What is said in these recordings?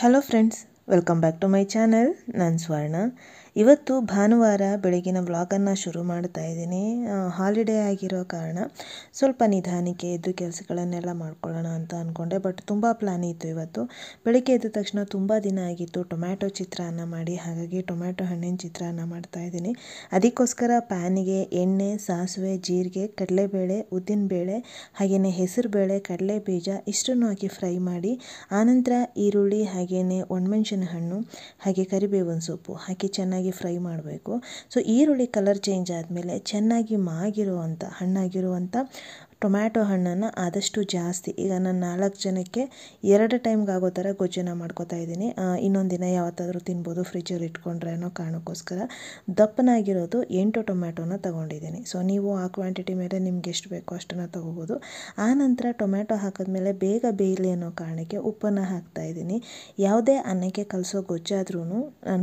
Hello friends, welcome back to my channel. ನಾನು ಸ್ವರ್ಣ. ಇವತ್ತು ಭಾನುವಾರ ಬೆಳಗಿನ ವ್ಲಾಗನ್ನು ಶುರು ಮಾಡ್ತಾ ಇದ್ದೀನಿ. ಹಾಲಿಡೇ ಆಗಿರೋ ಕಾರಣ ಸ್ವಲ್ಪ ನಿಧಾನಕ್ಕೆ ಎದ್ದು ಕೆಲಸಗಳನ್ನೆಲ್ಲ ಮಾಡ್ಕೊಳ್ಳೋಣ ಅಂತ ಅಂದ್ಕೊಂಡೆ. ಬಟ್ ತುಂಬ ಪ್ಲ್ಯಾನ್ ಇತ್ತು ಇವತ್ತು. ಬೆಳಗ್ಗೆ ಎದ್ದ ತಕ್ಷಣ ತುಂಬ ದಿನ ಆಗಿತ್ತು ಟೊಮ್ಯಾಟೊ ಚಿತ್ರಾನ್ನ ಮಾಡಿ, ಹಾಗಾಗಿ ಟೊಮ್ಯಾಟೊ ಹಣ್ಣಿನ ಚಿತ್ರಾನ್ನ ಮಾಡ್ತಾ ಇದ್ದೀನಿ. ಅದಕ್ಕೋಸ್ಕರ ಪ್ಯಾನಿಗೆ ಎಣ್ಣೆ, ಸಾಸಿವೆ, ಜೀರಿಗೆ, ಕಡಲೆಬೇಳೆ, ಉದ್ದಿನಬೇಳೆ, ಹಾಗೆಯೇ ಹೆಸರುಬೇಳೆ, ಕಡಲೆ ಬೀಜ ಇಷ್ಟನ್ನು ಹಾಕಿ ಫ್ರೈ ಮಾಡಿ, ಆನಂತರ ಈರುಳ್ಳಿ, ಹಾಗೆಯೇ ಒಣಮೆಣಸಿನ ಹಣ್ಣು, ಹಾಗೆ ಕರಿಬೇವಿನ ಸೊಪ್ಪು ಹಾಕಿ ಚೆನ್ನಾಗಿ ಫ್ರೈ ಮಾಡಬೇಕು. ಸೊ ಈರುಳ್ಳಿ ಕಲರ್ ಚೇಂಜ್ ಆದಮೇಲೆ ಚೆನ್ನಾಗಿ ಮಾಗಿರುವಂಥ ಹಣ್ಣಾಗಿರುವಂಥ ಟೊಮ್ಯಾಟೊ ಹಣ್ಣನ್ನು ಆದಷ್ಟು ಜಾಸ್ತಿ, ಈಗ ನಾನು 4 ಜನಕ್ಕೆ 2 ಟೈಮ್ಗೆ ಆಗೋ ಥರ ಗೊಜ್ಜನ್ನು ಮಾಡ್ಕೋತಾ ಇದ್ದೀನಿ. ಇನ್ನೊಂದು ದಿನ ಯಾವತ್ತಾದರೂ ತಿನ್ಬೋದು ಫ್ರಿಜ್ಜಲ್ಲಿ ಇಟ್ಕೊಂಡ್ರೆ ಅನ್ನೋ ಕಾರಣಕ್ಕೋಸ್ಕರ ದಪ್ಪನಾಗಿರೋದು 8 ಟೊಮ್ಯಾಟೊನ ತೊಗೊಂಡಿದ್ದೀನಿ. ಸೊ ನೀವು ಆ ಕ್ವಾಂಟಿಟಿ ಮೇಲೆ ನಿಮ್ಗೆ ಎಷ್ಟು ಬೇಕೋ ಅಷ್ಟನ್ನು ತೊಗೋಬೋದು. ಆನಂತರ ಟೊಮ್ಯಾಟೊ ಹಾಕಿದ್ಮೇಲೆ ಬೇಗ ಬೇಯಲಿ ಅನ್ನೋ ಕಾರಣಕ್ಕೆ ಉಪ್ಪನ್ನು ಹಾಕ್ತಾ ಇದ್ದೀನಿ. ಯಾವುದೇ ಅನ್ನಕ್ಕೆ ಕಲಸೋ ಗೊಜ್ಜಾದ್ರೂ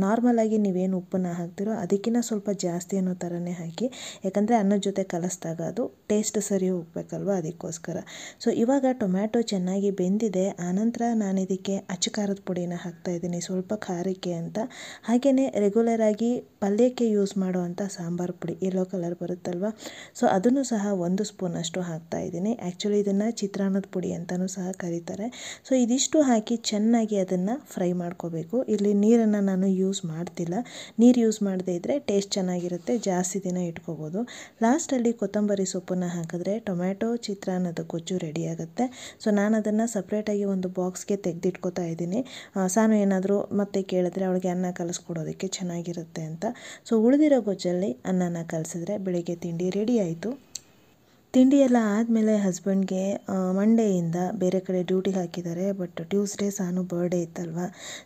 ನಾರ್ಮಲಾಗಿ ನೀವೇನು ಉಪ್ಪನ್ನು ಹಾಕ್ತಿರೋ ಅದಕ್ಕಿಂತ ಸ್ವಲ್ಪ ಜಾಸ್ತಿ ಅನ್ನೋ ಥರನೇ ಹಾಕಿ, ಯಾಕಂದರೆ ಅನ್ನದ ಜೊತೆ ಕಲಿಸಿದಾಗ ಅದು ಟೇಸ್ಟ್ ಸರಿ ಹೋಗ್ಬೇಕಲ್ವ, ಅದಕ್ಕೋಸ್ಕರ. ಸೊ ಇವಾಗ ಟೊಮ್ಯಾಟೊ ಚೆನ್ನಾಗಿ ಬೆಂದಿದೆ. ಆನಂತರ ನಾನು ಇದಕ್ಕೆ ಅಚ್ಚ ಖಾರದ ಪುಡಿನ ಹಾಕ್ತಾಯಿದ್ದೀನಿ, ಸ್ವಲ್ಪ ಖಾರಕ್ಕೆ ಅಂತ. ಹಾಗೆಯೇ ರೆಗ್ಯುಲರಾಗಿ ಪಲ್ಯಕ್ಕೆ ಯೂಸ್ ಮಾಡುವಂಥ ಸಾಂಬಾರು ಪುಡಿ ಯೆಲ್ಲೋ ಕಲರ್ ಬರುತ್ತಲ್ವ, ಸೊ ಅದನ್ನು ಸಹ 1 ಸ್ಪೂನಷ್ಟು ಹಾಕ್ತಾಯಿದ್ದೀನಿ. ಆ್ಯಕ್ಚುಲಿ ಇದನ್ನು ಚಿತ್ರಾನ್ನದ ಪುಡಿ ಅಂತಲೂ ಸಹ ಕರೀತಾರೆ. ಸೊ ಇದಿಷ್ಟು ಹಾಕಿ ಚೆನ್ನಾಗಿ ಅದನ್ನು ಫ್ರೈ ಮಾಡ್ಕೋಬೇಕು. ಇಲ್ಲಿ ನೀರನ್ನು ನಾನು ಯೂಸ್ ಮಾಡ್ತಿಲ್ಲ. ನೀರು ಯೂಸ್ ಮಾಡದೇ ಇದ್ದರೆ ಟೇಸ್ಟ್ ಚೆನ್ನಾಗಿರುತ್ತೆ, ಜಾಸ್ತಿ ದಿನ ಇಟ್ಕೋಬೋದು. ಲಾಸ್ಟಲ್ಲಿ ಕೊತ್ತಂಬರಿ ಸೊಪ್ಪನ್ನು ಹಾಕಿದ್ರೆ ಟೊಮ್ಯಾಟೊ ಚಿತ್ರಾನ್ನದ ಗೊಜ್ಜು ರೆಡಿ ಆಗುತ್ತೆ. ಸೊ ನಾನು ಅದನ್ನು ಸಪ್ರೇಟಾಗಿ ಒಂದು ಬಾಕ್ಸ್ಗೆ ತೆಗೆದಿಟ್ಕೋತಾ ಇದ್ದೀನಿ. ಸಾನು ಏನಾದರೂ ಮತ್ತೆ ಕೇಳಿದ್ರೆ ಅವಳಿಗೆ ಅನ್ನ ಕಲಿಸ್ಕೊಡೋದಕ್ಕೆ ಚೆನ್ನಾಗಿರುತ್ತೆ ಅಂತ. ಸೊ ಉಳಿದಿರೋ ಗೊಜ್ಜಲ್ಲಿ ಅನ್ನನ ಕಲಿಸಿದ್ರೆ ಬೆಳಿಗ್ಗೆ ತಿಂಡಿ ರೆಡಿ ಆಯಿತು. ತಿಂಡಿ ಎಲ್ಲ ಆದಮೇಲೆ ಹಸ್ಬೆಂಡ್ಗೆ ಮಂಡೇಯಿಂದ ಬೇರೆ ಕಡೆ ಡ್ಯೂಟಿಗೆ ಹಾಕಿದ್ದಾರೆ. ಬಟ್ ಟ್ಯೂಸ್ಡೇ ಸಾನು ಬರ್ಡೇ ಇತ್ತಲ್ವ,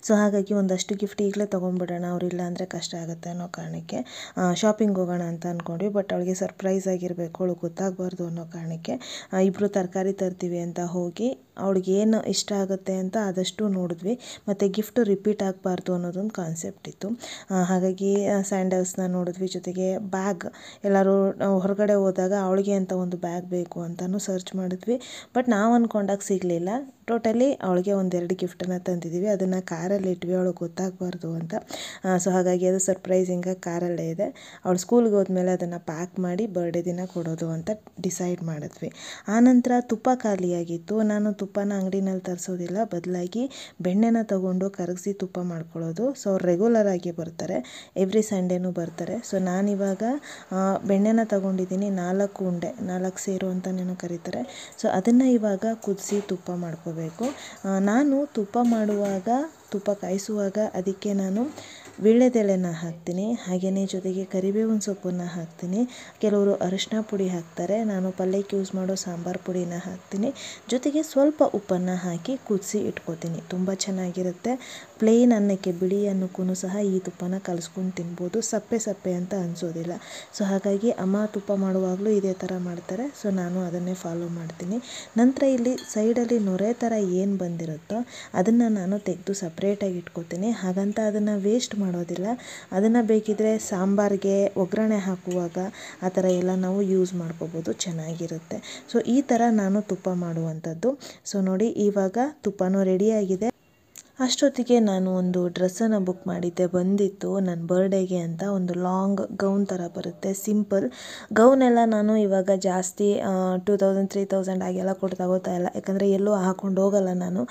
ಸೊ ಹಾಗಾಗಿ ಒಂದಷ್ಟು ಗಿಫ್ಟ್ ಈಗಲೇ ತೊಗೊಂಡ್ಬಿಡೋಣ, ಅವರಿಲ್ಲ ಅಂದರೆ ಕಷ್ಟ ಆಗುತ್ತೆ ಅನ್ನೋ ಕಾರಣಕ್ಕೆ ಶಾಪಿಂಗ್ ಹೋಗೋಣ ಅಂತ ಅಂದ್ಕೊಂಡ್ವಿ. ಬಟ್ ಅವಳಿಗೆ ಸರ್ಪ್ರೈಸ್ ಆಗಿರಬೇಕು, ಅವಳಿಗೆ ಗೊತ್ತಾಗಬಾರ್ದು ಅನ್ನೋ ಕಾರಣಕ್ಕೆ ಇಬ್ಬರು ತರಕಾರಿ ತರ್ತೀವಿ ಅಂತ ಹೋಗಿ ಅವಳಿಗೆ ಏನು ಇಷ್ಟ ಆಗುತ್ತೆ ಅಂತ ಆದಷ್ಟು ನೋಡಿದ್ವಿ. ಮತ್ತು ಗಿಫ್ಟು ರಿಪೀಟ್ ಆಗಬಾರ್ದು ಅನ್ನೋದೊಂದು ಕಾನ್ಸೆಪ್ಟ್ ಇತ್ತು. ಹಾಗಾಗಿ ಸ್ಯಾಂಡಲ್ಸ್ನ ನೋಡಿದ್ವಿ, ಜೊತೆಗೆ ಬ್ಯಾಗ್ ಎಲ್ಲರೂ ಹೊರಗಡೆ ಹೋದಾಗ ಅವಳಿಗೆ ಅಂತ ಒಂದು ಬ್ಯಾಗ್ ಬೇಕು ಅಂತಲೂ ಸರ್ಚ್ ಮಾಡಿದ್ವಿ. ಬಟ್ ನಾವು ಅಂದ್ಕೊಂಡಾಗ ಸಿಗಲಿಲ್ಲ. ಟೋಟಲಿ ಅವಳಿಗೆ 1-2 ಗಿಫ್ಟನ್ನು ತಂದಿದ್ದೀವಿ. ಅದನ್ನು ಕಾರಲ್ಲಿ ಇಟ್ವಿ, ಅವಳಿಗೆ ಗೊತ್ತಾಗಬಾರ್ದು ಅಂತ. ಸೊ ಹಾಗಾಗಿ ಅದು ಸರ್ಪ್ರೈಸಿಂಗಾಗಿ ಕಾರಲ್ಲೇ ಇದೆ. ಅವಳು ಸ್ಕೂಲ್ಗೆ ಹೋದ್ಮೇಲೆ ಅದನ್ನು ಪ್ಯಾಕ್ ಮಾಡಿ ಬರ್ಡೇ ದಿನ ಕೊಡೋದು ಅಂತ ಡಿಸೈಡ್ ಮಾಡಿದ್ವಿ. ಆನಂತರ ತುಪ್ಪ ಖಾಲಿಯಾಗಿತ್ತು. ನಾನು ತುಪ್ಪನ ಅಂಗಡಿನಲ್ಲಿ ತರಿಸೋದಿಲ್ಲ, ಬದಲಾಗಿ ಬೆಣ್ಣೆನ ತೊಗೊಂಡು ಕರಗಿಸಿ ತುಪ್ಪ ಮಾಡ್ಕೊಳ್ಳೋದು. ಸೊ ಅವ್ರು ರೆಗ್ಯುಲರಾಗಿ ಬರ್ತಾರೆ, ಎವ್ರಿ ಸಂಡೇನೂ ಬರ್ತಾರೆ. ಸೊ ನಾನಿವಾಗ ಬೆಣ್ಣೆನ ತೊಗೊಂಡಿದ್ದೀನಿ, 4 ಉಂಡೆ, 4 ಸೇರು ಅಂತಲೂ ಕರೀತಾರೆ. ಸೊ ಅದನ್ನು ಇವಾಗ ಕುದಿಸಿ ತುಪ್ಪ ಮಾಡ್ಕೋಬೇಕು. ನಾನು ತುಪ್ಪ ಮಾಡುವಾಗ, ತುಪ್ಪ ಕಾಯಿಸುವಾಗ ಅದಕ್ಕೆ ನಾನು ವೀಳ್ಯದೆಲೆನ ಹಾಕ್ತೀನಿ, ಹಾಗೆಯೇ ಜೊತೆಗೆ ಕರಿಬೇವಿನ ಸೊಪ್ಪನ್ನು ಹಾಕ್ತೀನಿ. ಕೆಲವರು ಅರಿಶಿನ ಪುಡಿ ಹಾಕ್ತಾರೆ, ನಾನು ಪಲ್ಯಕ್ಕೆ ಯೂಸ್ ಮಾಡೋ ಸಾಂಬಾರು ಪುಡಿನ ಹಾಕ್ತೀನಿ. ಜೊತೆಗೆ ಸ್ವಲ್ಪ ಉಪ್ಪನ್ನು ಹಾಕಿ ಕುದಿಸಿ ಇಟ್ಕೋತೀನಿ. ತುಂಬ ಚೆನ್ನಾಗಿರುತ್ತೆ. ಪ್ಲೇನ್ ಅನ್ನಕ್ಕೆ, ಬಿಳಿ ಅನ್ನಕ್ಕೂ ಸಹ ಈ ತುಪ್ಪನ ಕಲಿಸ್ಕೊಂಡು ತಿನ್ಬೋದು, ಸಪ್ಪೆ ಸಪ್ಪೆ ಅಂತ ಅನಿಸೋದಿಲ್ಲ. ಸೊ ಹಾಗಾಗಿ ಅಮ್ಮ ತುಪ್ಪ ಮಾಡುವಾಗಲೂ ಇದೇ ಥರ ಮಾಡ್ತಾರೆ. ಸೊ ನಾನು ಅದನ್ನೇ ಫಾಲೋ ಮಾಡ್ತೀನಿ. ನಂತರ ಇಲ್ಲಿ ಸೈಡಲ್ಲಿ ನೊರೆ ಥರ ಏನು ಬಂದಿರುತ್ತೋ ಅದನ್ನು ನಾನು ತೆಗೆದು ಸಪ್ರೇಟಾಗಿ ಇಟ್ಕೋತೀನಿ. ಹಾಗಂತ ಅದನ್ನು ವೇಸ್ಟ್ ಮಾಡೋದಿಲ್ಲ. ಅದನ್ನು ಬೇಕಿದ್ರೆ ಸಾಂಬಾರಿಗೆ ಒಗ್ಗರಣೆ ಹಾಕುವಾಗ ಆ ಥರ ಎಲ್ಲ ನಾವು ಯೂಸ್ ಮಾಡ್ಕೋಬೋದು, ಚೆನ್ನಾಗಿರುತ್ತೆ. ಸೊ ಈ ಥರ ನಾನು ತುಪ್ಪ ಮಾಡುವಂಥದ್ದು. ಸೊ ನೋಡಿ, ಇವಾಗ ತುಪ್ಪನೂ ರೆಡಿಯಾಗಿದೆ. ಅಷ್ಟೊತ್ತಿಗೆ ನಾನು ಒಂದು ಡ್ರೆಸ್ಸನ್ನು ಬುಕ್ ಮಾಡಿದ್ದೆ, ಬಂದಿತ್ತು ನನ್ನ ಬರ್ಡೇಗೆ ಅಂತ. ಒಂದು ಲಾಂಗ್ ಗೌನ್ ಥರ ಬರುತ್ತೆ, ಸಿಂಪಲ್ ಗೌನೆಲ್ಲ ನಾನು ಇವಾಗ ಜಾಸ್ತಿ 2000-3000 ಆಗೆಲ್ಲ ಕೊಟ್ಟು ತಗೋತಾ ಇಲ್ಲ, ಯಾಕಂದರೆ ಎಲ್ಲೂ ಹಾಕ್ಕೊಂಡು ಹೋಗಲ್ಲ. ನಾನು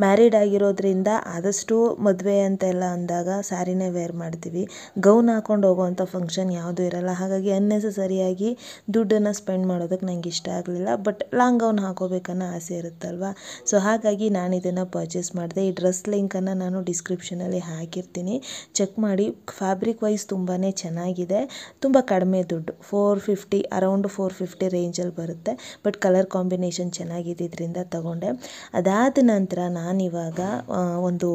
ಮ್ಯಾರಿಡ್ ಆಗಿರೋದ್ರಿಂದ ಆದಷ್ಟು ಮದುವೆ ಅಂತೆಲ್ಲ ಅಂದಾಗ ಸ್ಯಾರಿನೇ ವೇರ್ ಮಾಡ್ತೀವಿ, ಗೌನ್ ಹಾಕ್ಕೊಂಡು ಹೋಗೋವಂಥ ಫಂಕ್ಷನ್ ಯಾವುದೂ ಇರಲ್ಲ. ಹಾಗಾಗಿ ಅನ್ನೆಸಸರಿಯಾಗಿ ದುಡ್ಡನ್ನು ಸ್ಪೆಂಡ್ ಮಾಡೋದಕ್ಕೆ ನಂಗೆ ಇಷ್ಟ ಆಗಲಿಲ್ಲ. ಬಟ್ ಲಾಂಗ್ ಗೌನ್ ಹಾಕೋಬೇಕನ್ನೋ ಆಸೆ ಇರುತ್ತಲ್ವ. ಸೊ ಹಾಗಾಗಿ ನಾನು ಇದನ್ನು ಪರ್ಚೇಸ್ ಮಾಡಿದೆ. ಈ ಡ್ರೆಸ್ ಲಿಂಕನ್ನು ನಾನು ಡಿಸ್ಕ್ರಿಪ್ಷನಲ್ಲಿ ಹಾಕಿರ್ತೀನಿ, ಚೆಕ್ ಮಾಡಿ. ಫ್ಯಾಬ್ರಿಕ್ ವೈಸ್ ತುಂಬಾ ಚೆನ್ನಾಗಿದೆ, ತುಂಬ ಕಡಿಮೆ ದುಡ್ಡು, 450, ಅರೌಂಡ್ 450 ರೇಂಜಲ್ಲಿ ಬರುತ್ತೆ. ಬಟ್ ಕಲರ್ ಕಾಂಬಿನೇಷನ್ ಚೆನ್ನಾಗಿದ್ದರಿಂದ ತಗೊಂಡೆ. ಅದಾದ ನಂತರ ನಾನಿವಾಗ ಒಂದು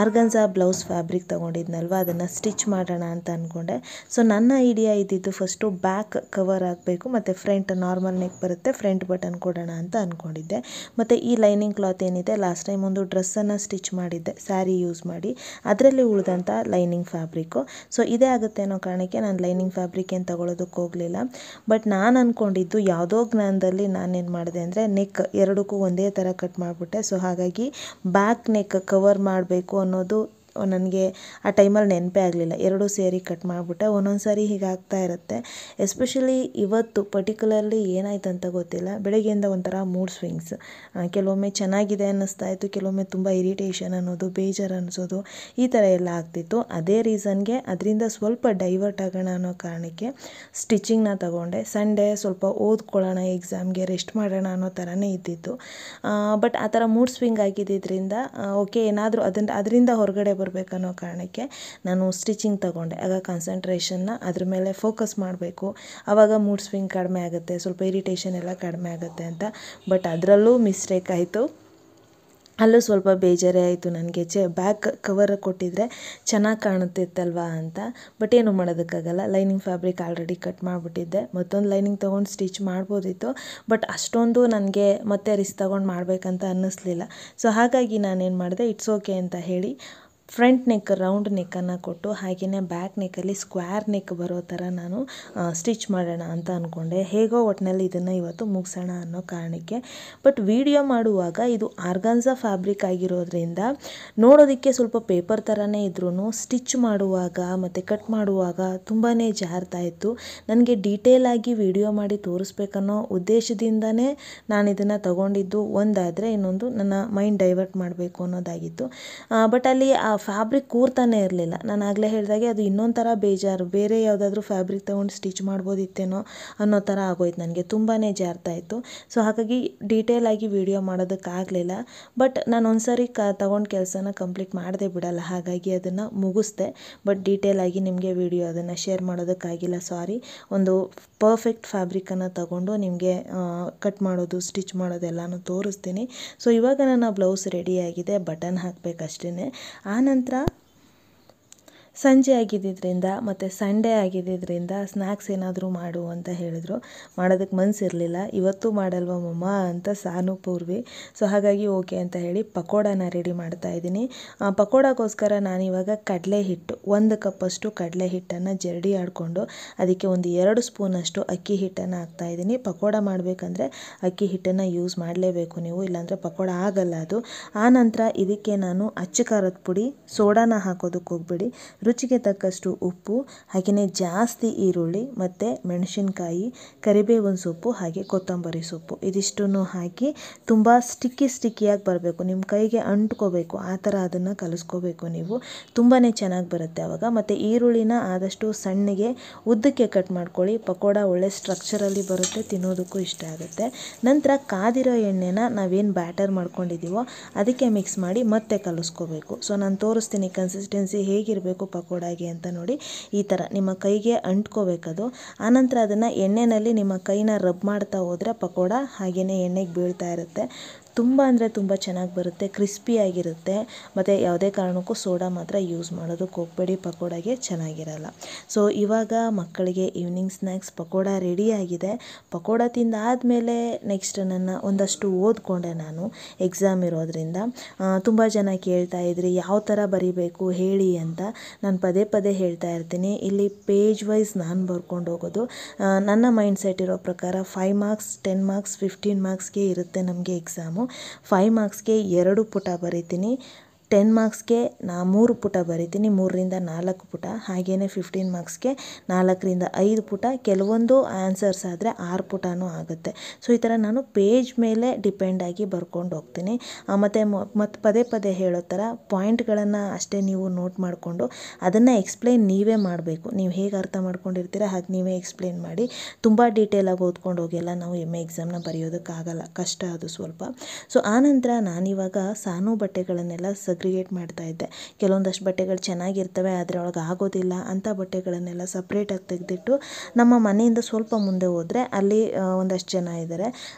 ಆರ್ಗನ್ಸಾ ಬ್ಲೌಸ್ ಫ್ಯಾಬ್ರಿಕ್ ತೊಗೊಂಡಿದ್ನಲ್ವ, ಅದನ್ನು ಸ್ಟಿಚ್ ಮಾಡೋಣ ಅಂತ ಅಂದ್ಕೊಂಡೆ. ಸೊ ನನ್ನ ಐಡಿಯಾ ಇದ್ದಿದ್ದು ಫಸ್ಟು ಬ್ಯಾಕ್ ಕವರ್ ಆಗಬೇಕು, ಮತ್ತು ಫ್ರಂಟ್ ನಾರ್ಮಲ್ ನೆಕ್ ಬರುತ್ತೆ, ಫ್ರಂಟ್ ಬಟನ್ ಕೊಡೋಣ ಅಂತ ಅಂದ್ಕೊಂಡಿದ್ದೆ. ಮತ್ತು ಈ ಲೈನಿಂಗ್ ಕ್ಲಾತ್ ಏನಿದೆ, ಲಾಸ್ಟ್ ಟೈಮ್ ಒಂದು ಡ್ರೆಸ್ಸನ್ನು ಸ್ಟಿಚ್ ಮಾಡಿ ಮಾಡಿದ್ದೆ ಸ್ಯಾರಿ ಯೂಸ್ ಮಾಡಿ, ಅದರಲ್ಲಿ ಉಳಿದಂಥ ಲೈನಿಂಗ್ ಫ್ಯಾಬ್ರಿಕ್ಕು. ಸೊ ಇದೇ ಆಗುತ್ತೆ ಅನ್ನೋ ಕಾರಣಕ್ಕೆ ನಾನು ಲೈನಿಂಗ್ ಫ್ಯಾಬ್ರಿಕ್ ಏನು ತಗೊಳ್ಳೋದಕ್ಕೆ ಹೋಗಲಿಲ್ಲ. ಬಟ್ ನಾನು ಅಂದ್ಕೊಂಡಿದ್ದು ಯಾವುದೋ ಜ್ಞಾನದಲ್ಲಿ ನಾನೇನು ಮಾಡಿದೆ ಅಂದರೆ ನೆಕ್ ಎರಡಕ್ಕೂ ಒಂದೇ ಥರ ಕಟ್ ಮಾಡಿಬಿಟ್ಟೆ. ಸೊ ಹಾಗಾಗಿ ಬ್ಯಾಕ್ ನೆಕ್ ಕವರ್ ಮಾಡಬೇಕು ಅನ್ನೋದು ನನಗೆ ಆ ಟೈಮಲ್ಲಿ ನೆನಪೇ ಆಗಲಿಲ್ಲ. ಎರಡೂ ಸೇರಿ ಕಟ್ ಮಾಡಿಬಿಟ್ಟೆ. ಒಂದೊಂದು ಸಾರಿ ಹೀಗಾಗ್ತಾ ಇರುತ್ತೆ. ಎಸ್ಪೆಷಲಿ ಇವತ್ತು ಪರ್ಟಿಕ್ಯುಲರ್ಲಿ ಏನಾಯ್ತು ಅಂತ ಗೊತ್ತಿಲ್ಲ, ಬೆಳಗ್ಗೆಯಿಂದ ಒಂಥರ ಮೂಡ್ ಸ್ವಿಂಗ್ಸ್. ಕೆಲವೊಮ್ಮೆ ಚೆನ್ನಾಗಿದೆ ಅನ್ನಿಸ್ತಾ ಇತ್ತು, ಕೆಲವೊಮ್ಮೆ ತುಂಬ ಇರಿಟೇಷನ್ ಅನ್ನೋದು, ಬೇಜಾರು ಅನಿಸೋದು, ಈ ಥರ ಎಲ್ಲ ಆಗ್ತಿತ್ತು. ಅದೇ ರೀಸನ್ಗೆ ಅದರಿಂದ ಸ್ವಲ್ಪ ಡೈವರ್ಟ್ ಆಗೋಣ ಅನ್ನೋ ಕಾರಣಕ್ಕೆ ಸ್ಟಿಚಿಂಗ್ನ ತಗೊಂಡೆ. ಸಂಡೇ ಸ್ವಲ್ಪ ಓದ್ಕೊಳ್ಳೋಣ, ಎಕ್ಸಾಮ್ಗೆ ರೆಸ್ಟ್ ಮಾಡೋಣ ಅನ್ನೋ ಥರನೇ ಇದ್ದಿತ್ತು. ಬಟ್ ಆ ಥರ ಮೂಡ್ ಸ್ವಿಂಗ್ ಆಗಿದ್ದರಿಂದ ಓಕೆ ಏನಾದರೂ ಅದರಿಂದ ಹೊರಗಡೆ ಬರಬೇಕನ್ನೋ ಕಾರಣಕ್ಕೆ ನಾನು ಸ್ಟಿಚಿಂಗ್ ತಗೊಂಡೆ. ಆಗ ಕಾನ್ಸಂಟ್ರೇಷನ್ನ ಅದ್ರ ಮೇಲೆ ಫೋಕಸ್ ಮಾಡಬೇಕು, ಆವಾಗ ಮೂಡ್ ಸ್ವಿಂಗ್ ಕಡಿಮೆ ಆಗುತ್ತೆ, ಸ್ವಲ್ಪ ಇರಿಟೇಷನ್ ಎಲ್ಲ ಕಡಿಮೆ ಆಗುತ್ತೆ ಅಂತ. ಬಟ್ ಅದರಲ್ಲೂ ಮಿಸ್ಟೇಕ್ ಆಯಿತು. ಅಲ್ಲೂ ಸ್ವಲ್ಪ ಬೇಜಾರೇ ಆಯಿತು ನನಗೆ. ಬ್ಯಾಕ್ ಕವರ್ ಕೊಟ್ಟಿದ್ರೆ ಚೆನ್ನಾಗಿ ಕಾಣುತ್ತಿತ್ತಲ್ವಾ ಅಂತ. ಬಟ್ ಏನು ಮಾಡೋದಕ್ಕಾಗಲ್ಲ, ಲೈನಿಂಗ್ ಫ್ಯಾಬ್ರಿಕ್ ಆಲ್ರೆಡಿ ಕಟ್ ಮಾಡಿಬಿಟ್ಟಿದ್ದೆ. ಮತ್ತೊಂದು ಲೈನಿಂಗ್ ತೊಗೊಂಡು ಸ್ಟಿಚ್ ಮಾಡ್ಬೋದಿತ್ತು, ಬಟ್ ಅಷ್ಟೊಂದು ನನಗೆ ಮತ್ತೆ ರಿಸ್ಕ್ ತೊಗೊಂಡು ಮಾಡಬೇಕಂತ ಅನ್ನಿಸ್ಲಿಲ್ಲ. ಸೊ ಹಾಗಾಗಿ ನಾನೇನು ಮಾಡಿದೆ, ಇಟ್ಸ್ ಓಕೆ ಅಂತ ಹೇಳಿ ಫ್ರಂಟ್ ನೆಕ್ ರೌಂಡ್ ನೆಕ್ಕನ್ನು ಕೊಟ್ಟು, ಹಾಗೆಯೇ ಬ್ಯಾಕ್ ನೆಕ್ಕಲ್ಲಿ ಸ್ಕ್ವೇರ್ ನೆಕ್ ಬರೋ ಥರ ನಾನು ಸ್ಟಿಚ್ ಮಾಡೋಣ ಅಂತ ಅಂದ್ಕೊಂಡೆ. ಹೇಗೋ ಒಟ್ಟಿನಲ್ಲಿ ಇದನ್ನು ಇವತ್ತು ಮುಗಿಸೋಣ ಅನ್ನೋ ಕಾರಣಕ್ಕೆ. ಬಟ್ ವಿಡಿಯೋ ಮಾಡುವಾಗ ಇದು ಆರ್ಗಾನ್ಸಾ ಫ್ಯಾಬ್ರಿಕ್ ಆಗಿರೋದ್ರಿಂದ ನೋಡೋದಕ್ಕೆ ಸ್ವಲ್ಪ ಪೇಪರ್ ಥರನೇ ಇದ್ರೂ ಸ್ಟಿಚ್ ಮಾಡುವಾಗ ಮತ್ತು ಕಟ್ ಮಾಡುವಾಗ ತುಂಬಾ ಜಾರ್ತಾ ಇತ್ತು. ನನಗೆ ಡೀಟೇಲಾಗಿ ವಿಡಿಯೋ ಮಾಡಿ ತೋರಿಸ್ಬೇಕನ್ನೋ ಉದ್ದೇಶದಿಂದನೇ ನಾನು ಇದನ್ನು ತಗೊಂಡಿದ್ದು ಒಂದಾದರೆ, ಇನ್ನೊಂದು ನನ್ನ ಮೈಂಡ್ ಡೈವರ್ಟ್ ಮಾಡಬೇಕು ಅನ್ನೋದಾಗಿತ್ತು. ಬಟ್ ಅಲ್ಲಿ ಆ ಫ್ಯಾಬ್ರಿಕ್ ಕೂರ್ತಾನೆ ಇರಲಿಲ್ಲ. ನಾನು ಆಗಲೇ ಹೇಳಿದಾಗೆ ಅದು ಇನ್ನೊಂದು ಥರ ಬೇಜಾರು, ಬೇರೆ ಯಾವುದಾದ್ರೂ ಫ್ಯಾಬ್ರಿಕ್ ತೊಗೊಂಡು ಸ್ಟಿಚ್ ಮಾಡ್ಬೋದಿತ್ತೇನೋ ಅನ್ನೋ ಥರ ಆಗೋಯ್ತು ನನಗೆ. ತುಂಬಾ ಜಾರ್ತಾ ಇತ್ತು. ಸೊ ಹಾಗಾಗಿ ಡೀಟೇಲಾಗಿ ವಿಡಿಯೋ ಮಾಡೋದಕ್ಕಾಗಲಿಲ್ಲ. ಬಟ್ ನಾನು ಒಂದ್ಸರಿ ತೊಗೊಂಡು ಕೆಲಸನ ಕಂಪ್ಲೀಟ್ ಮಾಡದೆ ಬಿಡಲ್ಲ, ಹಾಗಾಗಿ ಅದನ್ನು ಮುಗಿಸ್ದೆ. ಬಟ್ ಡೀಟೇಲಾಗಿ ನಿಮಗೆ ವಿಡಿಯೋ ಅದನ್ನು ಶೇರ್ ಮಾಡೋದಕ್ಕಾಗಿಲ್ಲ, ಸಾರಿ. ಒಂದು ಪರ್ಫೆಕ್ಟ್ ಫ್ಯಾಬ್ರಿಕನ್ನು ತಗೊಂಡು ನಿಮಗೆ ಕಟ್ ಮಾಡೋದು, ಸ್ಟಿಚ್ ಮಾಡೋದೆಲ್ಲನೂ ತೋರಿಸ್ತೀನಿ. ಸೊ ಇವಾಗ ನನ್ನ ಬ್ಲೌಸ್ ರೆಡಿಯಾಗಿದೆ, ಬಟನ್ ಹಾಕಬೇಕಷ್ಟೇ. ಆನಂತರ ಸಂಜೆ ಆಗಿದ್ದರಿಂದ ಮತ್ತು ಸಂಡೇ ಆಗಿದ್ದರಿಂದ ಸ್ನ್ಯಾಕ್ಸ್ ಏನಾದರೂ ಮಾಡು ಅಂತ ಹೇಳಿದ್ರು. ಮಾಡೋದಕ್ಕೆ ಮನಸ್ಸಿರಲಿಲ್ಲ. ಇವತ್ತು ಮಾಡಲ್ವ ಮಮ್ಮ ಅಂತ ಸಾನು ಪೂರ್ವಿ. ಸೊ ಹಾಗಾಗಿ ಓಕೆ ಅಂತ ಹೇಳಿ ಪಕೋಡಾನ ರೆಡಿ ಮಾಡ್ತಾಯಿದ್ದೀನಿ. ಪಕೋಡಾಗೋಸ್ಕರ ನಾನಿವಾಗ ಕಡಲೆ ಹಿಟ್ಟು 1 ಕಪ್ಪಷ್ಟು ಕಡಲೆ ಹಿಟ್ಟನ್ನು ಜರಡಿ ಆಡಿಕೊಂಡು ಅದಕ್ಕೆ ಒಂದು 2 ಸ್ಪೂನಷ್ಟು ಅಕ್ಕಿ ಹಿಟ್ಟನ್ನು ಹಾಕ್ತಾಯಿದ್ದೀನಿ. ಪಕೋಡ ಮಾಡಬೇಕಂದ್ರೆ ಅಕ್ಕಿ ಹಿಟ್ಟನ್ನು ಯೂಸ್ ಮಾಡಲೇಬೇಕು ನೀವು, ಇಲ್ಲಾಂದರೆ ಪಕೋಡ ಆಗಲ್ಲ ಅದು. ಆನಂತರ ಇದಕ್ಕೆ ನಾನು ಅಚ್ಚ ಖಾರದ ಪುಡಿ, ಸೋಡಾನ ಹಾಕೋದಕ್ಕೆ ಹೋಗ್ಬೇಡಿ, ರುಚಿಗೆ ತಕ್ಕಷ್ಟು ಉಪ್ಪು, ಹಾಗೆಯೇ ಜಾಸ್ತಿ ಈರುಳ್ಳಿ ಮತ್ತು ಮೆಣಸಿನ್ಕಾಯಿ, ಕರಿಬೇವಿನ ಸೊಪ್ಪು, ಹಾಗೆ ಕೊತ್ತಂಬರಿ ಸೊಪ್ಪು ಇದಿಷ್ಟನ್ನು ಹಾಕಿ ತುಂಬ ಸ್ಟಿಕ್ಕಿಯಾಗಿ ಬರಬೇಕು, ನಿಮ್ಮ ಕೈಗೆ ಅಂಟ್ಕೋಬೇಕು, ಆ ಥರ ಅದನ್ನು ಕಲಿಸ್ಕೋಬೇಕು ನೀವು. ತುಂಬಾ ಚೆನ್ನಾಗಿ ಬರುತ್ತೆ ಆವಾಗ. ಮತ್ತು ಈರುಳ್ಳಿನ ಆದಷ್ಟು ಸಣ್ಣಗೆ ಉದ್ದಕ್ಕೆ ಕಟ್ ಮಾಡ್ಕೊಳ್ಳಿ. ಪಕೋಡ ಒಳ್ಳೆ ಸ್ಟ್ರಕ್ಚರಲ್ಲಿ ಬರುತ್ತೆ, ತಿನ್ನೋದಕ್ಕೂ ಇಷ್ಟ ಆಗುತ್ತೆ. ನಂತರ ಕಾದಿರೋ ಎಣ್ಣೆನ ನಾವೇನು ಬ್ಯಾಟರ್ ಮಾಡ್ಕೊಂಡಿದ್ದೀವೋ ಅದಕ್ಕೆ ಮಿಕ್ಸ್ ಮಾಡಿ ಮತ್ತೆ ಕಲಿಸ್ಕೋಬೇಕು. ಸೊ ನಾನು ತೋರಿಸ್ತೀನಿ ಕನ್ಸಿಸ್ಟೆನ್ಸಿ ಹೇಗಿರಬೇಕು ಪಕೋಡಾಗೆ ಅಂತ ನೋಡಿ. ಈ ಥರ ನಿಮ್ಮ ಕೈಗೆ ಅಂಟ್ಕೋಬೇಕದು. ಆನಂತರ ಅದನ್ನು ಎಣ್ಣೆಯಲ್ಲಿ ನಿಮ್ಮ ಕೈನ ರಬ್ ಮಾಡ್ತಾ ಹೋದರೆ ಪಕೋಡ ಹಾಗೆಯೇ ಎಣ್ಣೆಗೆ ಬೀಳ್ತಾ ಇರುತ್ತೆ. ತುಂಬ ಅಂದರೆ ತುಂಬ ಚೆನ್ನಾಗಿ ಬರುತ್ತೆ, ಕ್ರಿಸ್ಪಿಯಾಗಿರುತ್ತೆ. ಮತ್ತು ಯಾವುದೇ ಕಾರಣಕ್ಕೂ ಸೋಡಾ ಮಾತ್ರ ಯೂಸ್ ಮಾಡೋದಕ್ಕೆ ಹೋಗಬೇಡಿ, ಪಕೋಡಾಗೆ ಚೆನ್ನಾಗಿರಲ್ಲ. ಸೊ ಇವಾಗ ಮಕ್ಕಳಿಗೆ ಈವ್ನಿಂಗ್ ಸ್ನ್ಯಾಕ್ಸ್ ಪಕೋಡ ರೆಡಿಯಾಗಿದೆ. ಪಕೋಡ ತಿಂದಾದಮೇಲೆ ನೆಕ್ಸ್ಟ್ ನನ್ನ ಒಂದಷ್ಟು ಓದ್ಕೊಂಡೆ ನಾನು, ಎಕ್ಸಾಮ್ ಇರೋದ್ರಿಂದ. ತುಂಬ ಜನ ಕೇಳ್ತಾ ಇದ್ರಿ ಯಾವ ಥರ ಬರೀಬೇಕು ಹೇಳಿ ಅಂತ. ನಾನು ಪದೇ ಹೇಳ್ತಾ ಇರ್ತೀನಿ, ಇಲ್ಲಿ ಪೇಜ್ ವೈಸ್ ನಾನು ಬರ್ಕೊಂಡು ಹೋಗೋದು. ನನ್ನ ಮೈಂಡ್ ಸೆಟ್ ಇರೋ ಪ್ರಕಾರ 5 ಮಾರ್ಕ್ಸ್, 10 ಮಾರ್ಕ್ಸ್, 15 ಮಾರ್ಕ್ಸ್ಗೆ ಇರುತ್ತೆ ನಮಗೆ ಎಕ್ಸಾಮು. 5 ಮಾರ್ಕ್ಸ್ಗೆ 2 ಪುಟ ಬರೀತೀನಿ, 10 ಮಾರ್ಕ್ಸ್ಗೆ 3 ಪುಟ ಬರೀತೀನಿ, 3ರಿಂದ 4 ಪುಟ. ಹಾಗೆಯೇ 15 ಮಾರ್ಕ್ಸ್ಗೆ 4ರಿಂದ 5 ಪುಟ, ಕೆಲವೊಂದು ಆನ್ಸರ್ಸ್ ಆದರೆ 6 ಪುಟನೂ ಆಗುತ್ತೆ. ಸೊ ಈ ಥರ ನಾನು ಪೇಜ್ ಮೇಲೆ ಡಿಪೆಂಡ್ ಆಗಿ ಬರ್ಕೊಂಡು ಹೋಗ್ತೀನಿ. ಮತ್ತು ಪದೇ ಹೇಳೋ ಥರ ಪಾಯಿಂಟ್ಗಳನ್ನು ಅಷ್ಟೇ ನೀವು ನೋಟ್ ಮಾಡಿಕೊಂಡು ಅದನ್ನು ಎಕ್ಸ್ಪ್ಲೈನ್ ನೀವೇ ಮಾಡಬೇಕು. ನೀವು ಹೇಗೆ ಅರ್ಥ ಮಾಡ್ಕೊಂಡಿರ್ತೀರ ಹಾಗೆ ನೀವೇ ಎಕ್ಸ್ಪ್ಲೈನ್ ಮಾಡಿ. ತುಂಬ ಡೀಟೇಲಾಗಿ ಓದ್ಕೊಂಡು ಹೋಗೆಲ್ಲ ನಾವು ಎಕ್ಸಾಮ್ನ ಬರೆಯೋದಕ್ಕಾಗಲ್ಲ, ಕಷ್ಟ ಅದು ಸ್ವಲ್ಪ. ಸೊ ಆನಂತರ ನಾನಿವಾಗ ಸಾನು ಬಟ್ಟೆಗಳನ್ನೆಲ್ಲ ಸಗ್ರಿಗೇಟ್ ಮಾಡ್ತಾ ಇದ್ದೆ. ಕೆಲವೊಂದಷ್ಟು ಬಟ್ಟೆಗಳು ಚೆನ್ನಾಗಿರ್ತವೆ, ಆದರೆ ಒಳಗೆ ಆಗೋದಿಲ್ಲ ಅಂಥ ಬಟ್ಟೆಗಳನ್ನೆಲ್ಲ ಸಪ್ರೇಟಾಗಿ ತೆಗೆದಿಟ್ಟು, ನಮ್ಮ ಮನೆಯಿಂದ ಸ್ವಲ್ಪ ಮುಂದೆ ಹೋದರೆ ಅಲ್ಲಿ ಒಂದಷ್ಟು ಜನ ಇದ್ದಾರೆ.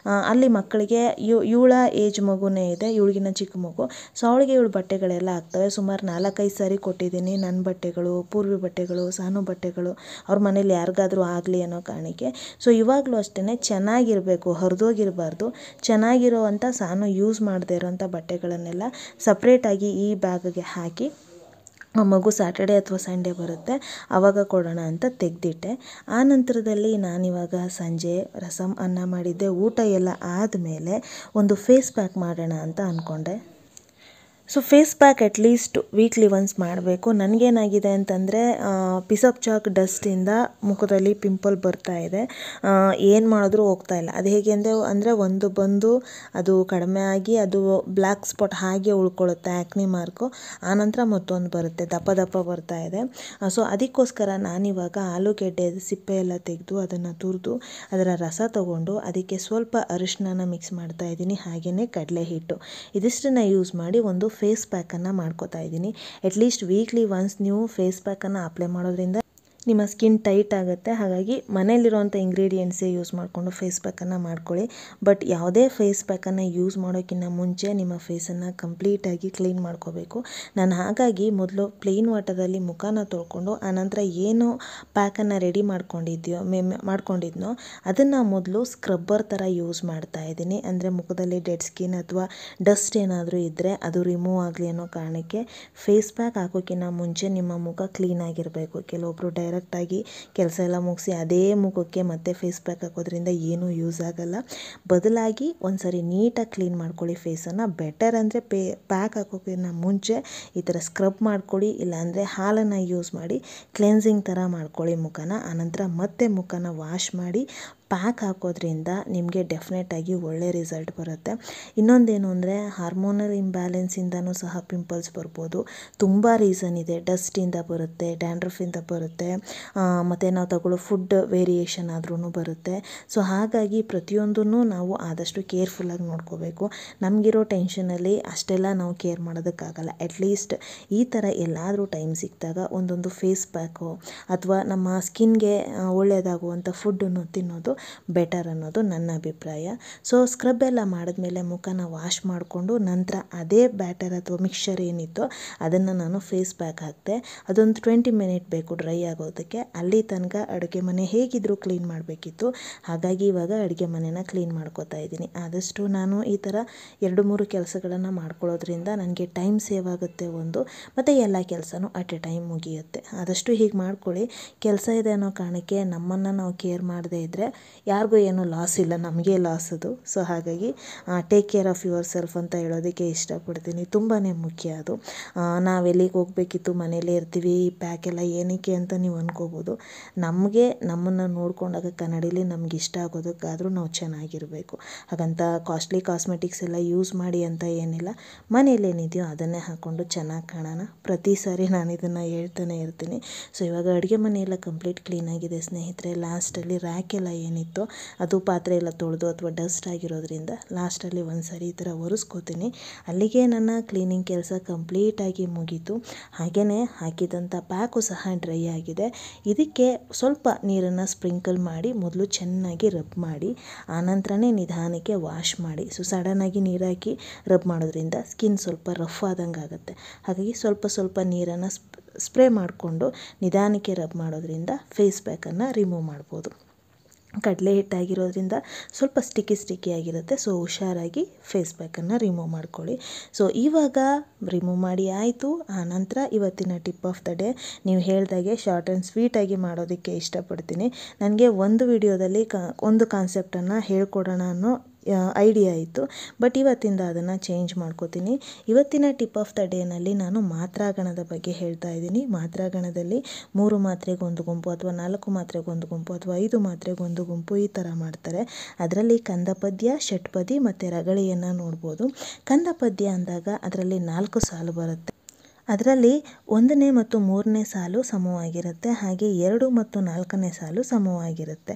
ಅಲ್ಲಿ ಮಕ್ಕಳಿಗೆ ಇವಳ ಏಜ್ ಮಗುನೇ ಇದೆ, ಇವಳಿಗಿನ್ನ ಚಿಕ್ಕ ಮಗು. ಸೊ ಅವಳಿಗೆ ಇವಳು ಬಟ್ಟೆಗಳೆಲ್ಲ ಆಗ್ತವೆ. ಸುಮಾರು 4-5 ಸಾರಿ ಕೊಟ್ಟಿದ್ದೀನಿ, ನನ್ನ ಬಟ್ಟೆಗಳು, ಪೂರ್ವಿ ಬಟ್ಟೆಗಳು, ಸಾನು ಬಟ್ಟೆಗಳು, ಅವ್ರ ಮನೇಲಿ ಯಾರಿಗಾದರೂ ಆಗಲಿ ಅನ್ನೋ ಕಾರಣಕ್ಕೆ. ಸೊ ಇವಾಗಲೂ ಅಷ್ಟೇ ಚೆನ್ನಾಗಿರಬೇಕು, ಹರಿದೋಗಿರಬಾರ್ದು. ಚೆನ್ನಾಗಿರೋ ಅಂಥ ಸಾನು ಯೂಸ್ ಮಾಡದೇ ಇರೋಂಥ ಬಟ್ಟೆಗಳನ್ನೆಲ್ಲ ಸಪ್ರೇಟಾಗಿ ಹಾಗಾಗಿ ಈ ಬ್ಯಾಗ್ಗೆ ಹಾಕಿ ಮಗು ಸ್ಯಾಟರ್ಡೆ ಅಥವಾ ಸಂಡೇ ಬರುತ್ತೆ ಆವಾಗ ಕೊಡೋಣ ಅಂತ ತೆಗೆದಿಟ್ಟೆ. ಆ ನಂತರದಲ್ಲಿ ನಾನಿವಾಗ ಸಂಜೆ ರಸಮ್ ಅನ್ನ ಮಾಡಿದ್ದೆ. ಊಟ ಎಲ್ಲ ಆದಮೇಲೆ ಒಂದು ಫೇಸ್ ಪ್ಯಾಕ್ ಮಾಡೋಣ ಅಂತ ಅಂದ್ಕೊಂಡೆ. So face pack at least weekly once ಮಾಡಬೇಕು. ನನಗೇನಾಗಿದೆ ಅಂತಂದರೆ ಪಿಸಪ್ ಚಾಕ್ ಡಸ್ಟಿಂದ ಮುಖದಲ್ಲಿ ಪಿಂಪಲ್ ಬರ್ತಾ ಇದೆ. ಏನು ಮಾಡಿದ್ರೂ ಹೋಗ್ತಾ ಇಲ್ಲ. ಅದು ಹೇಗೆ ಅಂದರೆ ಒಂದು ಬಂದು ಅದು ಕಡಿಮೆ ಆಗಿ ಅದು ಬ್ಲ್ಯಾಕ್ ಸ್ಪಾಟ್ ಹಾಗೆ ಉಳ್ಕೊಳ್ಳುತ್ತೆ, ಆ್ಯಕ್ನಿ ಮಾರ್ಕು. ಆನಂತರ ಮತ್ತೊಂದು ಬರುತ್ತೆ, ದಪ್ಪ ದಪ್ಪ ಬರ್ತಾ ಇದೆ. ಸೊ ಅದಕ್ಕೋಸ್ಕರ ನಾನಿವಾಗ ಆಲೂಗೆಡ್ಡೆ ಸಿಪ್ಪೆ ಎಲ್ಲ ತೆಗೆದು ಅದನ್ನು ತುರಿದು ಅದರ ರಸ ತಗೊಂಡು ಅದಕ್ಕೆ ಸ್ವಲ್ಪ ಅರಿಶಿನ ಮಿಕ್ಸ್ ಮಾಡ್ತಾ ಇದ್ದೀನಿ, ಹಾಗೆಯೇ ಕಡಲೆ ಹಿಟ್ಟು. ಇದಿಷ್ಟನ್ನು ಯೂಸ್ ಮಾಡಿ ಒಂದು ಫೇಸ್ ಪ್ಯಾಕನ್ನು ಮಾಡ್ಕೋತಾ ಇದ್ದೀನಿ. ಅಟ್ಲೀಸ್ಟ್ ವೀಕ್ಲಿ ಒನ್ಸ್ ನೀವು ಫೇಸ್ ಪ್ಯಾಕನ್ನು ಅಪ್ಲೈ ಮಾಡೋದ್ರಿಂದ ನಿಮ್ಮ ಸ್ಕಿನ್ ಟೈಟ್ ಆಗುತ್ತೆ. ಹಾಗಾಗಿ ಮನೇಲಿರೋಂಥ ಇಂಗ್ರೀಡಿಯೆಂಟ್ಸೇ ಯೂಸ್ ಮಾಡಿಕೊಂಡು ಫೇಸ್ ಪ್ಯಾಕನ್ನು ಮಾಡ್ಕೊಳ್ಳಿ. ಬಟ್ ಯಾವುದೇ ಫೇಸ್ ಪ್ಯಾಕನ್ನು ಯೂಸ್ ಮಾಡೋಕ್ಕಿಂತ ಮುಂಚೆ ನಿಮ್ಮ ಫೇಸನ್ನು ಕಂಪ್ಲೀಟಾಗಿ ಕ್ಲೀನ್ ಮಾಡ್ಕೋಬೇಕು. ನಾನು ಹಾಗಾಗಿ ಮೊದಲು ಪ್ಲೇನ್ ವಾಟರಲ್ಲಿ ಮುಖನ ತೊಳ್ಕೊಂಡು ಆನಂತರ ಏನು ಪ್ಯಾಕನ್ನು ರೆಡಿ ಮಾಡ್ಕೊಂಡಿದ್ನೋ ಅದನ್ನು ಮೊದಲು ಸ್ಕ್ರಬ್ಬರ್ ಥರ ಯೂಸ್ ಮಾಡ್ತಾ ಇದ್ದೀನಿ. ಅಂದರೆ ಮುಖದಲ್ಲಿ ಡೆಡ್ ಸ್ಕಿನ್ ಅಥವಾ ಡಸ್ಟ್ ಏನಾದರೂ ಇದ್ದರೆ ಅದು ರಿಮೂವ್ ಆಗಲಿ ಅನ್ನೋ ಕಾರಣಕ್ಕೆ ಫೇಸ್ ಪ್ಯಾಕ್ ಹಾಕೋಕ್ಕಿಂತ ಮುಂಚೆ ನಿಮ್ಮ ಮುಖ ಕ್ಲೀನಾಗಿರಬೇಕು. ಕೆಲವೊಬ್ಬರು ಡೈರೆಕ್ಟಾಗಿ ಕೆಲಸ ಎಲ್ಲ ಮುಗಿಸಿ ಅದೇ ಮುಖಕ್ಕೆ ಮತ್ತೆ ಫೇಸ್ ಪ್ಯಾಕ್ ಹಾಕೋದ್ರಿಂದ ಏನೂ ಯೂಸ್ ಆಗಲ್ಲ. ಬದಲಾಗಿ ಒಂದು ಸರಿ ನೀಟಾಗಿ ಕ್ಲೀನ್ ಮಾಡ್ಕೊಳ್ಳಿ ಫೇಸನ್ನು. ಬೆಟರ್ ಅಂದರೆ ಪ್ಯಾಕ್ ಹಾಕೋಕ್ಕಿಂತ ಮುಂಚೆ ಈ ಥರ ಸ್ಕ್ರಬ್ ಮಾಡ್ಕೊಳ್ಳಿ, ಇಲ್ಲಾಂದರೆ ಹಾಲನ್ನು ಯೂಸ್ ಮಾಡಿ ಕ್ಲೆನ್ಸಿಂಗ್ ಥರ ಮಾಡ್ಕೊಳ್ಳಿ ಮುಖನ. ಆನಂತರ ಮತ್ತೆ ಮುಖನ ವಾಶ್ ಮಾಡಿ ಪ್ಯಾಕ್ ಹಾಕೋದ್ರಿಂದ ನಿಮಗೆ ಡೆಫಿನೆಟಾಗಿ ಒಳ್ಳೆ ರಿಸಲ್ಟ್ ಬರುತ್ತೆ. ಇನ್ನೊಂದೇನು ಅಂದರೆ ಹಾರ್ಮೋನಲ್ ಇಂಬ್ಯಾಲೆನ್ಸಿಂದನೂ ಸಹ ಪಿಂಪಲ್ಸ್ ಬರ್ಬೋದು. ತುಂಬ ರೀಸನ್ ಇದೆ. ಡಸ್ಟಿಂದ ಬರುತ್ತೆ, ಡ್ಯಾಂಡ್ರಫಿಂದ ಬರುತ್ತೆ, ಮತ್ತು ನಾವು ತಗೊಳ್ಳೋ ಫುಡ್ ವೇರಿಯೇಷನ್ ಆದ್ರೂ ಬರುತ್ತೆ. ಸೊ ಹಾಗಾಗಿ ಪ್ರತಿಯೊಂದನ್ನು ನಾವು ಆದಷ್ಟು ಕೇರ್ಫುಲ್ಲಾಗಿ ನೋಡ್ಕೋಬೇಕು. ನಮಗಿರೋ ಟೆನ್ಷನಲ್ಲಿ ಅಷ್ಟೆಲ್ಲ ನಾವು ಕೇರ್ ಮಾಡೋದಕ್ಕಾಗಲ್ಲ. ಅಟ್ಲೀಸ್ಟ್ ಈ ಥರ ಎಲ್ಲಾದರೂ ಟೈಮ್ ಸಿಕ್ಕಿದಾಗ ಒಂದೊಂದು ಫೇಸ್ ಪ್ಯಾಕು ಅಥವಾ ನಮ್ಮ ಸ್ಕಿನ್ಗೆ ಒಳ್ಳೆಯದಾಗುವಂಥ ಫುಡ್ಡನ್ನು ತಿನ್ನೋದು ಬೆಟರ್ ಅನ್ನೋದು ನನ್ನ ಅಭಿಪ್ರಾಯ. ಸೊ ಸ್ಕ್ರಬ್ ಎಲ್ಲ ಮಾಡಿದ್ಮೇಲೆ ಮುಖನ ವಾಶ್ ಮಾಡಿಕೊಂಡು ನಂತರ ಅದೇ ಬ್ಯಾಟರ್ ಅಥವಾ ಮಿಕ್ಸ್ಚರ್ ಏನಿತ್ತೋ ಅದನ್ನು ನಾನು ಫೇಸ್ ಪ್ಯಾಕ್ ಹಾಕಿದೆ. ಅದೊಂದು 20 ಮಿನಿಟ್ ಬೇಕು ಡ್ರೈ ಆಗೋದಕ್ಕೆ. ಅಲ್ಲಿ ತನಕ ಅಡುಗೆ ಮನೆ ಹೇಗಿದ್ದರೂ ಕ್ಲೀನ್ ಮಾಡಬೇಕಿತ್ತು. ಹಾಗಾಗಿ ಇವಾಗ ಅಡುಗೆ ಮನೆನ ಕ್ಲೀನ್ ಮಾಡ್ಕೋತಾ ಇದ್ದೀನಿ. ಆದಷ್ಟು ನಾನು ಈ ಥರ 2-3 ಕೆಲಸಗಳನ್ನು ಮಾಡ್ಕೊಳ್ಳೋದ್ರಿಂದ ನನಗೆ ಟೈಮ್ ಸೇವ್ ಆಗುತ್ತೆ ಒಂದು, ಮತ್ತು ಎಲ್ಲ ಕೆಲಸನೂ ಅಟ್ ಎ ಟೈಮ್ ಮುಗಿಯುತ್ತೆ. ಆದಷ್ಟು ಹೀಗೆ ಮಾಡ್ಕೊಳ್ಳಿ. ಕೆಲಸ ಇದೆ ಅನ್ನೋ ಕಾರಣಕ್ಕೆ ನಮ್ಮನ್ನು ನಾವು ಕೇರ್ ಮಾಡದೇ ಇದ್ದರೆ ಯಾರಿಗೂ ಏನೂ ಲಾಸ್ ಇಲ್ಲ, ನಮಗೆ ಲಾಸ್ ಅದು. ಸೊ ಹಾಗಾಗಿ take care of your self ಅಂತ ಹೇಳೋದಕ್ಕೆ ಇಷ್ಟಪಡ್ತೀನಿ. ತುಂಬಾ ಮುಖ್ಯ ಅದು. ನಾವೆಲ್ಲಿಗೆ ಹೋಗಬೇಕಿತ್ತು, ಮನೇಲೇ ಇರ್ತೀವಿ, ಈ ಪ್ಯಾಕ್ ಎಲ್ಲ ಏನಕ್ಕೆ ಅಂತ ನೀವು ಅಂದ್ಕೋಬೋದು. ನಮಗೆ ನಮ್ಮನ್ನು ನೋಡ್ಕೊಂಡಾಗ ಕನ್ನಡಿಲಿ ನಮ್ಗೆ ಇಷ್ಟ ಆಗೋದಕ್ಕಾದರೂ ನಾವು ಚೆನ್ನಾಗಿರಬೇಕು. ಹಾಗಂತ ಕಾಸ್ಟ್ಲಿ ಕಾಸ್ಮೆಟಿಕ್ಸ್ ಎಲ್ಲ ಯೂಸ್ ಮಾಡಿ ಅಂತ ಏನಿಲ್ಲ. ಮನೇಲೇನಿದೆಯೋ ಅದನ್ನೇ ಹಾಕ್ಕೊಂಡು ಚೆನ್ನಾಗಿ ಕಾಣೋಣ. ಪ್ರತಿ ಸಾರಿ ನಾನು ಇದನ್ನು ಹೇಳ್ತಾನೆ ಇರ್ತೀನಿ. ಸೊ ಇವಾಗ ಅಡುಗೆ ಮನೆಯೆಲ್ಲ ಕಂಪ್ಲೀಟ್ ಕ್ಲೀನಾಗಿದೆ ಸ್ನೇಹಿತರೆ. ಲಾಸ್ಟಲ್ಲಿ ರ್ಯಾಕ್ ಎಲ್ಲ ಏನಿತ್ತು ಅದು ಪಾತ್ರೆ ಎಲ್ಲ ತೊಳೆದು ಅಥವಾ ಡಸ್ಟ್ ಆಗಿರೋದ್ರಿಂದ ಲಾಸ್ಟಲ್ಲಿ ಒಂದು ಸರಿ ಈ ಥರ ಒರೆಸ್ಕೋತೀನಿ. ಅಲ್ಲಿಗೆ ನನ್ನ ಕ್ಲೀನಿಂಗ್ ಕೆಲಸ ಕಂಪ್ಲೀಟಾಗಿ ಮುಗೀತು. ಹಾಗೆಯೇ ಹಾಕಿದಂಥ ಪ್ಯಾಕು ಸಹ ಡ್ರೈ ಆಗಿದೆ. ಇದಕ್ಕೆ ಸ್ವಲ್ಪ ನೀರನ್ನು ಸ್ಪ್ರಿಂಕಲ್ ಮಾಡಿ ಮೊದಲು ಚೆನ್ನಾಗಿ ರಬ್ ಮಾಡಿ ಆನಂತರನೇ ನಿಧಾನಕ್ಕೆ ವಾಶ್ ಮಾಡಿ. ಸೊ ಸಡನ್ನಾಗಿ ನೀರು ಹಾಕಿ ರಬ್ ಮಾಡೋದ್ರಿಂದ ಸ್ಕಿನ್ ಸ್ವಲ್ಪ ರಫ್ ಆದಂಗೆ ಆಗುತ್ತೆ. ಹಾಗಾಗಿ ಸ್ವಲ್ಪ ನೀರನ್ನು ಸ್ಪ್ರೇ ಮಾಡಿಕೊಂಡು ನಿಧಾನಕ್ಕೆ ರಬ್ ಮಾಡೋದ್ರಿಂದ ಫೇಸ್ ಪ್ಯಾಕನ್ನು ರಿಮೂವ್ ಮಾಡ್ಬೋದು. ಕಡಲೆ ಹಿಟ್ಟಾಗಿರೋದ್ರಿಂದ ಸ್ವಲ್ಪ ಸ್ಟಿಕ್ಕಿ ಆಗಿರುತ್ತೆ. ಸೊ ಹುಷಾರಾಗಿ ಫೇಸ್ ಪ್ಯಾಕನ್ನು ರಿಮೂವ್ ಮಾಡ್ಕೊಳ್ಳಿ. ಸೊ ಇವಾಗ ರಿಮೂವ್ ಮಾಡಿ ಆಯಿತು. ಆನಂತರ ಇವತ್ತಿನ ಟಿಪ್ ಆಫ್ ದ ಡೇ, ನೀವು ಹೇಳ್ದಾಗೆ ಶಾರ್ಟ್ ಆ್ಯಂಡ್ ಸ್ವೀಟಾಗಿ ಮಾಡೋದಕ್ಕೆ ಇಷ್ಟಪಡ್ತೀನಿ. ನನಗೆ ಒಂದು ವಿಡಿಯೋದಲ್ಲಿ ಒಂದು ಕಾನ್ಸೆಪ್ಟನ್ನು ಹೇಳ್ಕೊಡೋಣ ಅನ್ನೋ ಐಡಿಯಾ ಇತ್ತು. ಬಟ್ ಇವತ್ತಿಂದ ಅದನ್ನು ಚೇಂಜ್ ಮಾಡ್ಕೋತೀನಿ. ಇವತ್ತಿನ ಟಿಪ್ ಆಫ್ ದ ಡೇನಲ್ಲಿ ನಾನು ಮಾತ್ರಾಗಣದ ಬಗ್ಗೆ ಹೇಳ್ತಾ ಇದ್ದೀನಿ. ಮಾತ್ರಾಗಣದಲ್ಲಿ 3 ಮಾತ್ರೆಗೆ ಒಂದು ಗುಂಪು ಅಥವಾ 4 ಮಾತ್ರೆಗೆ ಒಂದು ಗುಂಪು ಅಥವಾ 5 ಮಾತ್ರೆಗೆ ಒಂದು ಗುಂಪು ಈ ಥರ ಮಾಡ್ತಾರೆ. ಅದರಲ್ಲಿ ಕಂದಪದ್ಯ, ಷಟ್ಪದಿ ಮತ್ತು ರಗಳೆಯನ್ನು ನೋಡ್ಬೋದು. ಕಂದಪದ್ಯ ಅಂದಾಗ ಅದರಲ್ಲಿ 4 ಸಾಲು ಬರುತ್ತೆ. ಅದರಲ್ಲಿ 1ನೇ ಮತ್ತು 3ನೇ ಸಾಲು ಸಮವಾಗಿರುತ್ತೆ. ಹಾಗೆ 2 ಮತ್ತು 4ನೇ ಸಾಲು ಸಮವಾಗಿರುತ್ತೆ.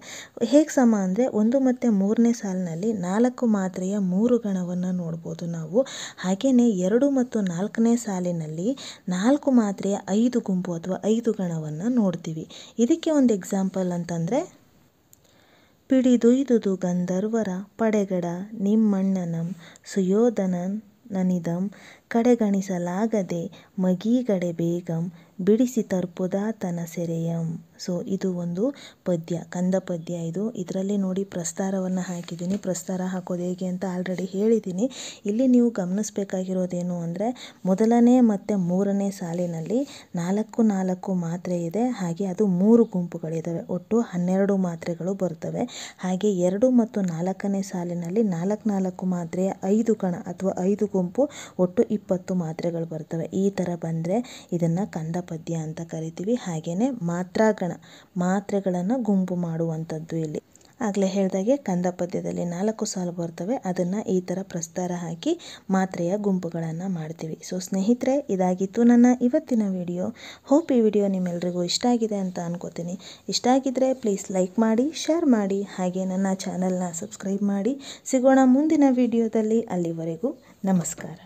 ಹೇಗೆ ಸಮ ಅಂದರೆ 1 ಮತ್ತು 3ನೇ ಸಾಲಿನಲ್ಲಿ 4 ಮಾತ್ರೆಯ 3 ಗಣವನ್ನು ನೋಡ್ಬೋದು ನಾವು. ಹಾಗೆಯೇ 2 ಮತ್ತು 4ನೇ ಸಾಲಿನಲ್ಲಿ 4 ಮಾತ್ರೆಯ 5 ಗುಂಪು ಅಥವಾ 5 ಗಣವನ್ನು ನೋಡ್ತೀವಿ. ಇದಕ್ಕೆ ಒಂದು ಎಕ್ಸಾಂಪಲ್ ಅಂತಂದರೆ, ಪಿಡಿದುಯ್ದುದು ಗಂಧರ್ವರ ಪಡೆಗಡ ನಿಮ್ಮಣ್ಣನಂ ಸುಯೋಧನನ್ ನನಿದಂ ಕಡೆಗಣಿಸಲಾಗದೆ ಮಗೀಗಡೆ ಬೇಗಂ ಬಿಡಿಸಿ ತರ್ಪುದಾತನ ಸೆರೆಯಂ. ಸೊ ಇದು ಒಂದು ಪದ್ಯ, ಕಂದ ಪದ್ಯ ಇದು. ಇದರಲ್ಲಿ ನೋಡಿ ಪ್ರಸ್ತಾರವನ್ನು ಹಾಕಿದ್ದೀನಿ. ಪ್ರಸ್ತಾರ ಹಾಕೋದು ಹೇಗೆ ಅಂತ ಆಲ್ರೆಡಿ ಹೇಳಿದ್ದೀನಿ. ಇಲ್ಲಿ ನೀವು ಗಮನಿಸಬೇಕಾಗಿರೋದೇನು ಅಂದರೆ ಮೊದಲನೇ ಮತ್ತು ಮೂರನೇ ಸಾಲಿನಲ್ಲಿ 4 ಮಾತ್ರೆ ಇದೆ. ಹಾಗೆ ಅದು 3 ಗುಂಪುಗಳಿದ್ದಾವೆ. ಒಟ್ಟು 12 ಮಾತ್ರೆಗಳು ಬರ್ತವೆ. ಹಾಗೆ 2 ಮತ್ತು 4ನೇ ಸಾಲಿನಲ್ಲಿ 4 ಮಾತ್ರೆಯ 5 ಗಣ ಅಥವಾ 5 ಗುಂಪು, ಒಟ್ಟು 20 ಮಾತ್ರೆಗಳು ಬರ್ತವೆ. ಈ ಥರ ಬಂದರೆ ಇದನ್ನು ಕಂದ ಪದ್ಯ ಅಂತ ಕರಿತೀವಿ. ಹಾಗೆಯೇ ಮಾತ್ರೆಗಳನ್ನು ಗುಂಪು ಮಾಡುವಂಥದ್ದು ಇಲ್ಲಿ. ಆಗಲೇ ಹೇಳಿದಾಗೆ ಕಂದ ಪದ್ಯದಲ್ಲಿ 4 ಸಾಲು ಬರ್ತವೆ. ಅದನ್ನು ಈ ಥರ ಪ್ರಸ್ತಾರ ಹಾಕಿ ಮಾತ್ರೆಯ ಗುಂಪುಗಳನ್ನು ಮಾಡ್ತೀವಿ. ಸೊ ಸ್ನೇಹಿತರೆ, ಇದಾಗಿತ್ತು ನನ್ನ ಇವತ್ತಿನ ವಿಡಿಯೋ. ಹೋಪ್ ಈ ವಿಡಿಯೋ ನಿಮ್ಮೆಲ್ರಿಗೂ ಇಷ್ಟ ಆಗಿದೆ ಅಂತ ಅನ್ಕೋತೀನಿ. ಇಷ್ಟ ಆಗಿದ್ದರೆ ಪ್ಲೀಸ್ ಲೈಕ್ ಮಾಡಿ, ಶೇರ್ ಮಾಡಿ, ಹಾಗೆ ನನ್ನ ಚಾನಲ್ನ ಸಬ್ಸ್ಕ್ರೈಬ್ ಮಾಡಿ. ಸಿಗೋಣ ಮುಂದಿನ ವಿಡಿಯೋದಲ್ಲಿ. ಅಲ್ಲಿವರೆಗೂ ನಮಸ್ಕಾರ.